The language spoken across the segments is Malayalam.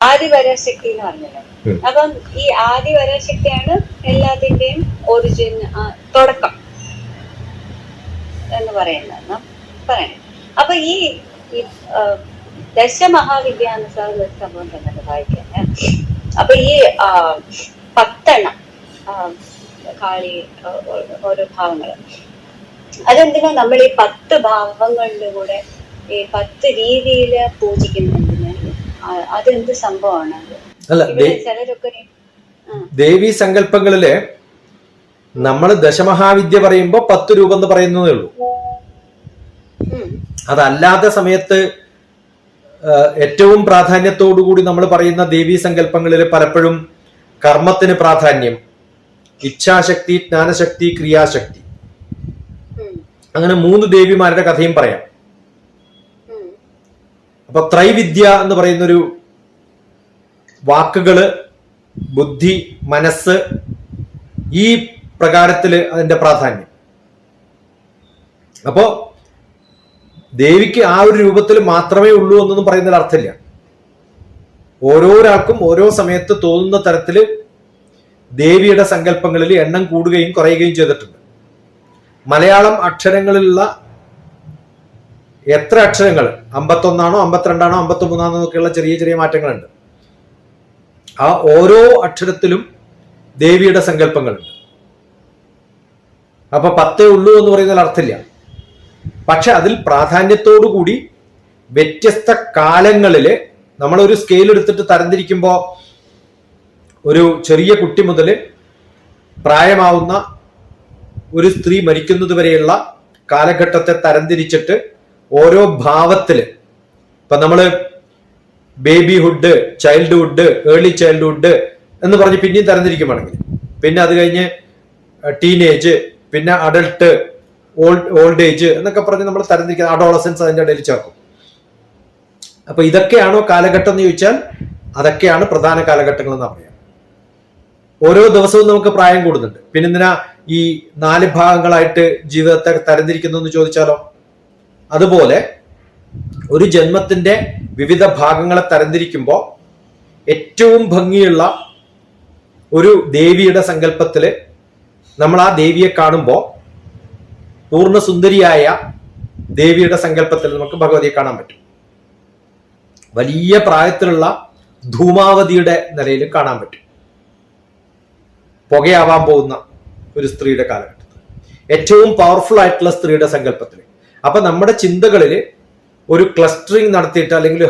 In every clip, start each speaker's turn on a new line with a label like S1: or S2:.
S1: ആദിപരാശക്തി എന്ന് പറഞ്ഞല്ലോ. അപ്പം ഈ ആദിപരാശക്തിയാണ് എല്ലാത്തിന്റെയും ഒറിജിൻ, തുടക്കം എന്ന് പറയുന്നത് പറയണേ. അപ്പൊ ഈ ദശമഹാവിദ്യ എന്ന സംഭവം തന്നെ വായിക്കാൻ. അപ്പൊ ഈ 10 കാളി ഓരോ ഭാവങ്ങള്, അതെന്തിനാ നമ്മൾ ഈ 10 ഭാവങ്ങളുടെ കൂടെ ഈ 10 രീതിയില് പൂജിക്കുന്നതിന്? അതെന്ത് സംഭവമാണ്? ചിലരൊക്കെ
S2: ദേവീ സങ്കല്പങ്ങളില് നമ്മൾ ദശമഹാവിദ്യ പറയുമ്പോ 10 രൂപം എന്ന് പറയുന്നതേ ഉള്ളൂ. അതല്ലാത്ത സമയത്ത് ഏറ്റവും പ്രാധാന്യത്തോടുകൂടി നമ്മൾ പറയുന്ന ദേവീ സങ്കല്പങ്ങളിൽ പലപ്പോഴും കർമ്മത്തിന് പ്രാധാന്യം, ഇച്ഛാശക്തി, ജ്ഞാനശക്തി, ക്രിയാശക്തി, അങ്ങനെ 3 ദേവിമാരുടെ കഥയും പറയാം. അപ്പൊ ത്രൈവിദ്യ എന്ന് പറയുന്നൊരു വാക്കുകള് ബുദ്ധി, മനസ്സ്, ഈ പ്രകാരത്തില് അതിന്റെ പ്രാധാന്യം. അപ്പോ ദേവിക്ക് ആ ഒരു രൂപത്തിൽ മാത്രമേ ഉള്ളൂ എന്നൊന്നും പറയുന്നതിൽ അർത്ഥമില്ല. ഓരോരാൾക്കും ഓരോ സമയത്ത് തോന്നുന്ന തരത്തില് ദേവിയുടെ സങ്കല്പങ്ങളിൽ എണ്ണം കൂടുകയും കുറയുകയും ചെയ്തിട്ടുണ്ട്. മലയാളം അക്ഷരങ്ങളിലുള്ള എത്ര അക്ഷരങ്ങൾ 51 52 53 എന്നൊക്കെയുള്ള ചെറിയ ചെറിയ മാറ്റങ്ങളുണ്ട്. ആ ഓരോ അക്ഷരത്തിലും ദേവിയുടെ സങ്കല്പങ്ങളുണ്ട്. അപ്പൊ 10 ഉള്ളൂ എന്ന് പറയുന്നതിൽ അർത്ഥമില്ല. പക്ഷെ അതിൽ പ്രാധാന്യത്തോടു കൂടി വ്യത്യസ്ത കാലങ്ങളില് നമ്മളൊരു സ്കെയിൽ എടുത്തിട്ട് തരംതിരിക്കുമ്പോൾ ഒരു ചെറിയ കുട്ടി മുതൽ പ്രായമാവുന്ന ഒരു സ്ത്രീ മരിക്കുന്നത് വരെയുള്ള കാലഘട്ടത്തെ തരംതിരിച്ചിട്ട് ഓരോ ഭാവത്തില്, ഇപ്പൊ നമ്മള് ബേബിഹുഡ്, ചൈൽഡ്ഹുഡ്, ഏർലി ചൈൽഡ്ഹുഡ് എന്ന് പറഞ്ഞ് പിന്നെയും തരംതിരിക്കുവാണെങ്കിൽ, പിന്നെ അത് കഴിഞ്ഞ് ടീനേജ്, പിന്നെ അഡൾട്ട്, ഓൾഡ് ഏജ് എന്നൊക്കെ പറഞ്ഞ് നമ്മൾ തരംതിരിക്കുന്ന അഡോളസൻസ് അതിന്റെ ഇടയിൽ ചേർക്കും. അപ്പൊ ഇതൊക്കെയാണോ കാലഘട്ടം എന്ന് ചോദിച്ചാൽ അതൊക്കെയാണ് പ്രധാന കാലഘട്ടങ്ങൾ എന്ന് പറയാം. ഓരോ ദിവസവും നമുക്ക് പ്രായം കൂടുന്നുണ്ട്. പിന്നെ എന്തിനാ ഈ 4 ഭാഗങ്ങളായിട്ട് ജീവിതത്തെ തരംതിരിക്കുന്നു എന്ന് ചോദിച്ചാലോ? അതുപോലെ ഒരു ജന്മത്തിന്റെ വിവിധ ഭാഗങ്ങളെ തരംതിരിക്കുമ്പോൾ ഏറ്റവും ഭംഗിയുള്ള ഒരു ദേവിയുടെ സങ്കല്പത്തില് നമ്മൾ ആ ദേവിയെ കാണുമ്പോൾ പൂർണ്ണസുന്ദരിയായ ദേവിയുടെ സങ്കല്പത്തിൽ നമുക്ക് ഭഗവതിയെ കാണാൻ പറ്റും. വലിയ പ്രായത്തിലുള്ള ധൂമാവതിയുടെ നിലയിൽ കാണാൻ പറ്റും, പുകയാവാൻ പോകുന്ന ഒരു സ്ത്രീയുടെ കാലഘട്ടത്തിൽ, ഏറ്റവും പവർഫുൾ ആയിട്ടുള്ള സ്ത്രീയുടെ സങ്കല്പത്തിൽ. അപ്പൊ നമ്മുടെ ചിന്തകളിൽ ഒരു ക്ലസ്റ്ററിങ് നടത്തിയിട്ട്, അല്ലെങ്കിൽ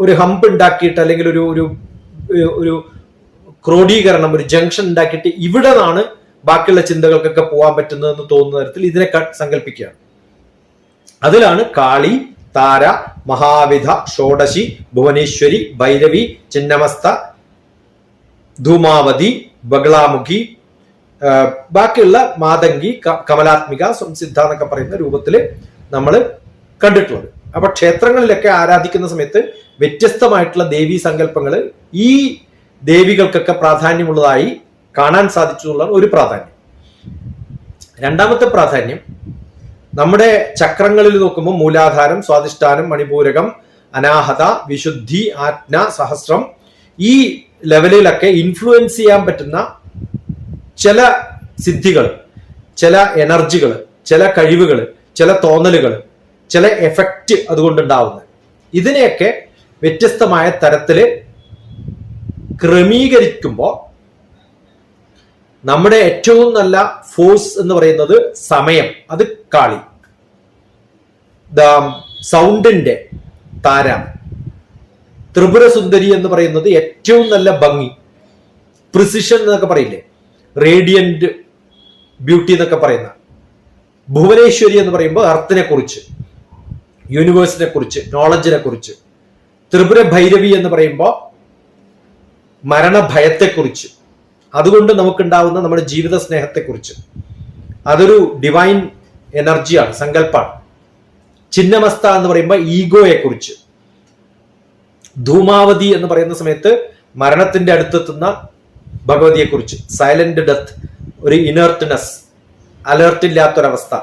S2: ഒരു ഹമ്പ് ഉണ്ടാക്കിയിട്ട്, അല്ലെങ്കിൽ ഒരു ക്രോഡീകരണം, ഒരു ജംഗ്ഷൻ ഉണ്ടാക്കിയിട്ട് ഇവിടെ നിന്നാണ് ബാക്കിയുള്ള ചിന്തകൾക്കൊക്കെ പോകാൻ പറ്റുന്നതെന്ന് തോന്നുന്ന തരത്തിൽ ഇതിനെ സങ്കല്പിക്കുകയാണ്. അതിലാണ് കാളി, താര, മഹാവിധ, ഷോഡശി, ഭുവനേശ്വരി, ഭൈരവി, ചിന്നമസ്ത, ധൂമാവതി, ബഗ്ലാമുഖി, ബാക്കിയുള്ള മാതങ്കി, കമലാത്മിക, സംസിദ്ധ എന്നൊക്കെ പറയുന്ന രൂപത്തിൽ നമ്മൾ കണ്ടിട്ടുള്ളത്. അപ്പൊ ക്ഷേത്രങ്ങളിലൊക്കെ ആരാധിക്കുന്ന സമയത്ത് വ്യത്യസ്തമായിട്ടുള്ള ദേവീ സങ്കല്പങ്ങൾ ഈ ദേവികൾക്കൊക്കെ പ്രാധാന്യമുള്ളതായി കാണാൻ സാധിച്ചുള്ള ഒരു പ്രാധാന്യം. രണ്ടാമത്തെ പ്രാധാന്യം, നമ്മുടെ ചക്രങ്ങളിൽ നോക്കുമ്പോൾ മൂലാധാരം, സ്വാധിഷ്ഠാനം, മണിപൂരകം, അനാഹത, വിശുദ്ധി, ആജ്ഞ, സഹസ്രം, ഈ ലെവലിലൊക്കെ ഇൻഫ്ലുവൻസ് ചെയ്യാൻ പറ്റുന്ന ചില സിദ്ധികൾ, ചില എനർജികൾ, ചില കഴിവുകൾ, ചില തോന്നലുകൾ, ചില എഫക്റ്റ് അതുകൊണ്ടുണ്ടാവുന്നത്, ഇതിനെയൊക്കെ വ്യത്യസ്തമായ തരത്തില് ക്രമീകരിക്കുമ്പോൾ നമ്മുടെ ഏറ്റവും നല്ല ഫോഴ്സ് എന്ന് പറയുന്നത് സമയം, അത് കാളി. സൗണ്ടിന്റെ താര. ത്രിപുര സുന്ദരി എന്ന് പറയുന്നത് ഏറ്റവും നല്ല ഭംഗി, പ്രിസിഷൻ എന്നൊക്കെ പറയില്ലേ, റേഡിയന്റ് ബ്യൂട്ടി എന്നൊക്കെ പറയുന്ന. ഭുവനേശ്വരി എന്ന് പറയുമ്പോൾ അർത്ഥത്തിനെ കുറിച്ച്, യൂണിവേഴ്സിനെ കുറിച്ച്, നോളജിനെ കുറിച്ച്. ത്രിപുര ഭൈരവി എന്ന് പറയുമ്പോൾ മരണഭയത്തെക്കുറിച്ച്, അതുകൊണ്ട് നമുക്കുണ്ടാവുന്ന നമ്മുടെ ജീവിത സ്നേഹത്തെക്കുറിച്ച്. അതൊരു ഡിവൈൻ എനർജിയാണ്, സങ്കല്പമാണ്. ചിന്നമസ്ത എന്ന് പറയുമ്പോൾ ഈഗോയെ കുറിച്ച്. ധൂമാവതി എന്ന് പറയുന്ന സമയത്ത് മരണത്തിന്റെ അടുത്തെത്തുന്ന ഭഗവതിയെ കുറിച്ച്. സൈലന്റ് ഡെത്ത്, ഒരു ഇനേർട്ട്നെസ്, അലേർട്ടില്ലാത്തൊരവസ്ഥ,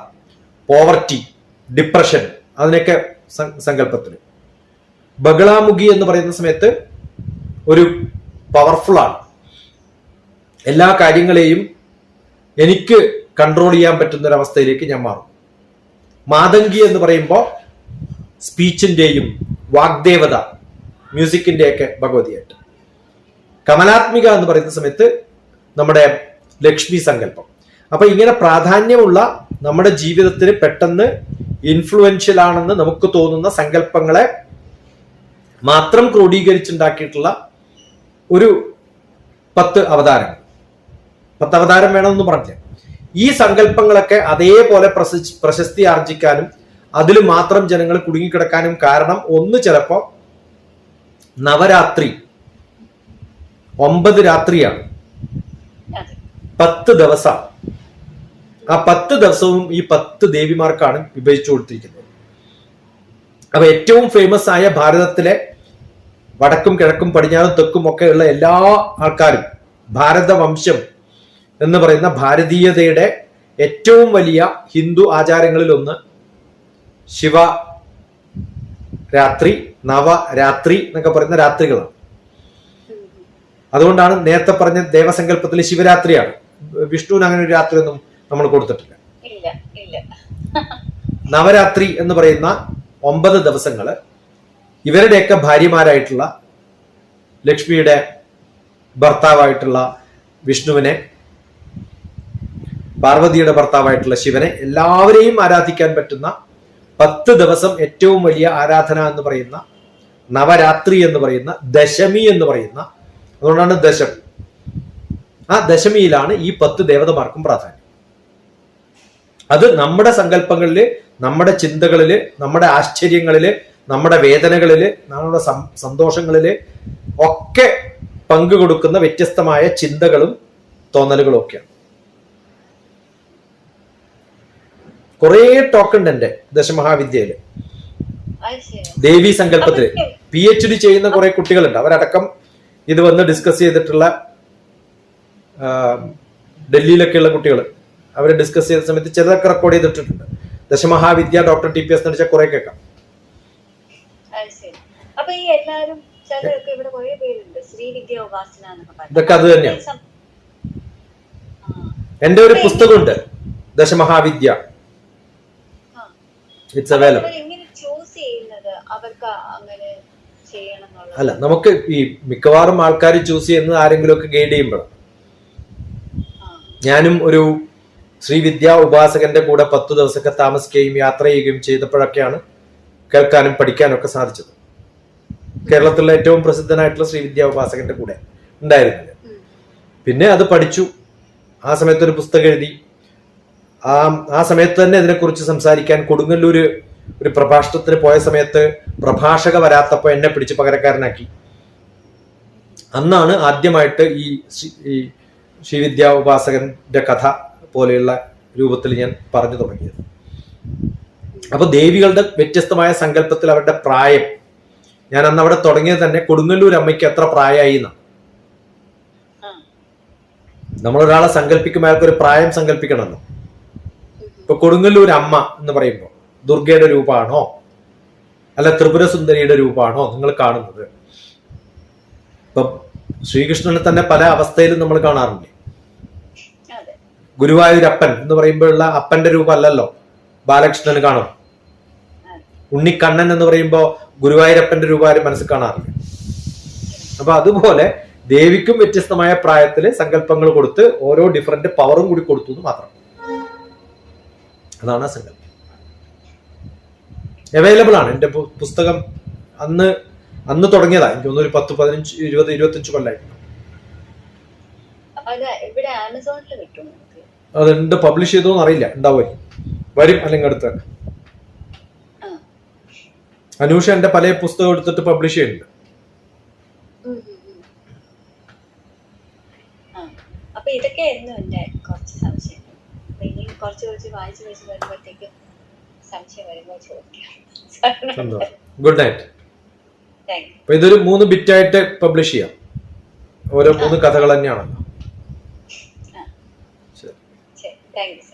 S2: പോവർട്ടി, ഡിപ്രഷൻ, അതിനൊക്കെ സങ്കല്പത്തിന്. ബഗളാമുഖി എന്ന് പറയുന്ന സമയത്ത് ഒരു പവർഫുൾ ആണ്. എല്ലാ കാര്യങ്ങളെയും എനിക്ക് കൺട്രോൾ ചെയ്യാൻ പറ്റുന്ന ഒരു അവസ്ഥയിലേക്ക് ഞാൻ മാറും. മാതങ്കി എന്ന് പറയുമ്പോൾ സ്പീച്ചിന്റെയും വാഗ്ദേവത മ്യൂസിക്കിന്റെയൊക്കെ ഭഗവതിയായിട്ട്. കമലാത്മിക എന്ന് പറയുന്ന സമയത്ത് നമ്മുടെ ലക്ഷ്മി സങ്കല്പം. അപ്പൊ ഇങ്ങനെ പ്രാധാന്യമുള്ള നമ്മുടെ ജീവിതത്തിന് പെട്ടെന്ന് ഇൻഫ്ലുവൻഷ്യൽ ആണെന്ന് നമുക്ക് തോന്നുന്ന സങ്കല്പങ്ങളെ മാത്രം ക്രോഡീകരിച്ചുണ്ടാക്കിയിട്ടുള്ള ഒരു 10 അവതാരങ്ങൾ. 10 അവതാരം വേണമെന്ന് പറഞ്ഞില്ല. ഈ സങ്കല്പങ്ങളൊക്കെ അതേപോലെ പ്രശസ്തി ആർജിക്കാനും അതിൽ മാത്രം ജനങ്ങൾ കുടുങ്ങിക്കിടക്കാനും കാരണം ഒന്ന് ചിലപ്പോ നവരാത്രി 9 രാത്രിയാണ്, 10 ദിവസമാണ്. ആ 10 ദിവസവും ഈ 10 ദേവിമാർക്കാണ് വിഭജിച്ചു കൊടുത്തിരിക്കുന്നത്. അപ്പൊ ഏറ്റവും ഫേമസ് ആയ ഭാരതത്തിലെ വടക്കും കിഴക്കും പടിഞ്ഞാറും തെക്കും ഒക്കെ ഉള്ള എല്ലാ ആൾക്കാരും ഭാരതവംശം എന്ന് പറയുന്ന ഭാരതീയതയുടെ ഏറ്റവും വലിയ ഹിന്ദു ആചാരങ്ങളിൽ ഒന്ന് ശിവ രാത്രി, നവരാത്രി എന്നൊക്കെ പറയുന്ന രാത്രികളാണ്. അതുകൊണ്ടാണ് നേരത്തെ പറഞ്ഞ ദേവസങ്കല്പത്തിൽ ശിവരാത്രിയാണ്. വിഷ്ണുവിന് അങ്ങനെ ഒരു രാത്രി ഒന്നും നമ്മൾ കൊടുത്തിട്ടില്ല. നവരാത്രി എന്ന് പറയുന്ന 9 ദിവസങ്ങള് ഇവരുടെയൊക്കെ ഭാര്യമാരായിട്ടുള്ള ലക്ഷ്മിയുടെ ഭർത്താവായിട്ടുള്ള വിഷ്ണുവിനെ, പാർവതിയുടെ ഭർത്താവായിട്ടുള്ള ശിവനെ, എല്ലാവരെയും ആരാധിക്കാൻ പറ്റുന്ന 10 ദിവസം ഏറ്റവും വലിയ ആരാധന എന്ന് പറയുന്ന നവരാത്രി എന്ന് പറയുന്ന ദശമി എന്ന് പറയുന്ന, അതുകൊണ്ടാണ് ദശമി. ആ ദശമിയിലാണ് ഈ 10 ദേവതമാർക്കും പ്രാധാന്യം. അത് നമ്മുടെ സങ്കല്പങ്ങളില്, നമ്മുടെ ചിന്തകളില്, നമ്മുടെ ആശ്ചര്യങ്ങളില്, നമ്മുടെ വേദനകളില്, നമ്മുടെ സന്തോഷങ്ങളില് ഒക്കെ പങ്കുകൊടുക്കുന്ന വ്യത്യസ്തമായ ചിന്തകളും തോന്നലുകളും ഒക്കെയാണ്. കുറേ ടോക്ക് ഉണ്ട് എന്റെ ദശമഹാവിദ്യയില്. ദേവി സങ്കല്പത്തില് PhD ചെയ്യുന്ന കുറെ കുട്ടികളുണ്ട്. അവരടക്കം ഇത് വന്ന് ഡിസ്കസ് ചെയ്തിട്ടുള്ള, ഡൽഹിയിലൊക്കെയുള്ള കുട്ടികൾ അവരെ ഡിസ്കസ് ചെയ്ത സമയത്ത് ചിലതൊക്കെ റെക്കോർഡ് ചെയ്തിട്ടുണ്ട്. ദശമഹാവിദ്യ ഡോക്ടർ TPS എന്ന് വെച്ചാൽ കുറെ കേൾക്കാം. ഇതൊക്കെ അത് തന്നെയാണ്. എന്റെ ഒരു പുസ്തകമുണ്ട്, ദശമഹാവിദ്യ. It's available. അല്ല, നമുക്ക് ഈ മിക്കവാറും ആൾക്കാർ ചൂസ് ചെയ്യുന്നത് ആരെങ്കിലും ഒക്കെ ഗൈഡ് ചെയ്യുമ്പോഴാണ്. ഞാനും ഒരു ശ്രീവിദ്യ ഉപാസകന്റെ കൂടെ 10 ദിവസമൊക്കെ താമസിക്കുകയും യാത്ര ചെയ്യുകയും ചെയ്തപ്പോഴൊക്കെയാണ് കേൾക്കാനും പഠിക്കാനും ഒക്കെ സാധിച്ചത്. കേരളത്തിലെ ഏറ്റവും പ്രസിദ്ധനായിട്ടുള്ള ശ്രീവിദ്യ ഉപാസകന്റെ കൂടെ ഉണ്ടായിരുന്നില്ല. പിന്നെ അത് പഠിച്ചു. ആ സമയത്ത് ഒരു പുസ്തകം എഴുതി. ആ സമയത്ത് തന്നെ ഇതിനെക്കുറിച്ച് സംസാരിക്കാൻ കൊടുങ്ങല്ലൂര് ഒരു പ്രഭാഷണത്തിന് പോയ സമയത്ത് പ്രഭാഷക വരാത്തപ്പോൾ എന്നെ പിടിച്ച് പകരക്കാരനാക്കി. അന്നാണ് ആദ്യമായിട്ട് ഈ ശ്രീവിദ്യ ഉപാസകന്റെ കഥ പോലെയുള്ള രൂപത്തിൽ ഞാൻ പറഞ്ഞു തുടങ്ങിയത്. അപ്പൊ ദേവികളുടെ വ്യത്യസ്തമായ സങ്കല്പത്തിൽ അവരുടെ പ്രായം, ഞാൻ അന്ന് അവിടെ തുടങ്ങിയത് തന്നെ കൊടുങ്ങല്ലൂർ അമ്മയ്ക്ക് എത്ര പ്രായമായി എന്നാണ്. നമ്മളൊരാളെ സങ്കല്പിക്കുമ്പോൾ അയാൾക്കൊരു പ്രായം സങ്കല്പിക്കണമല്ലോ. ഇപ്പൊ കൊടുങ്ങല്ലൂർ അമ്മ എന്ന് പറയുമ്പോൾ ദുർഗയുടെ രൂപമാണോ അല്ല ത്രിപുര സുന്ദരിയുടെ രൂപമാണോ നിങ്ങൾ കാണുന്നത്? ഇപ്പൊ ശ്രീകൃഷ്ണനെ തന്നെ പല അവസ്ഥയിലും നമ്മൾ കാണാറുണ്ട്. ഗുരുവായൂരപ്പൻ എന്ന് പറയുമ്പോഴുള്ള അപ്പന്റെ രൂപം അല്ലല്ലോ ബാലകൃഷ്ണന് കാണും. ഉണ്ണിക്കണ്ണൻ എന്ന് പറയുമ്പോൾ ഗുരുവായൂരപ്പന്റെ രൂപം ആരും മനസ്സിൽ കാണാറില്ല. അപ്പൊ അതുപോലെ ദേവിക്കും വ്യത്യസ്തമായ പ്രായത്തില് സങ്കല്പങ്ങൾ കൊടുത്ത് ഓരോ ഡിഫറന്റ് പവറും കൂടി കൊടുത്തു എന്ന് മാത്രം. അതാണ് ആ സങ്കല്പം. അവൈലബിൾ ആണ്. എന്റെ പുസ്തകം അന്ന് തുടങ്ങിയതാ. എനിക്ക് തോന്നുന്നു ഒരു 10, 15, 20, 25 കൊല്ലായി. അതുണ്ട്. പബ്ലിഷ് ചെയ്തോന്ന് അറിയില്ല. ഉണ്ടാവും, വരും, അല്ലെങ്കിൽ അടുത്ത് തന്നെ. അനൂഷ എന്റെ പല പുസ്തകം എടുത്തിട്ട് പബ്ലിഷ് ചെയ്യുന്നുണ്ട്.
S1: അപ്പൊ ഇതൊക്കെയായിരുന്നു എന്റെ കുറച്ച് സംശയം. ഇനി കുറച്ച് വായിച്ച് വരുമ്പോഴത്തേക്ക് സംശയം വരുമ്പോൾ ചോദിക്കാം.
S2: Good night. അപ്പൊ ഇതൊരു 3 ബിറ്റായിട്ട് പബ്ലിഷ് ചെയ്യാം. ഓരോ 3 കഥകൾ തന്നെയാണല്ലോ.
S1: ശരി, താങ്ക് യു.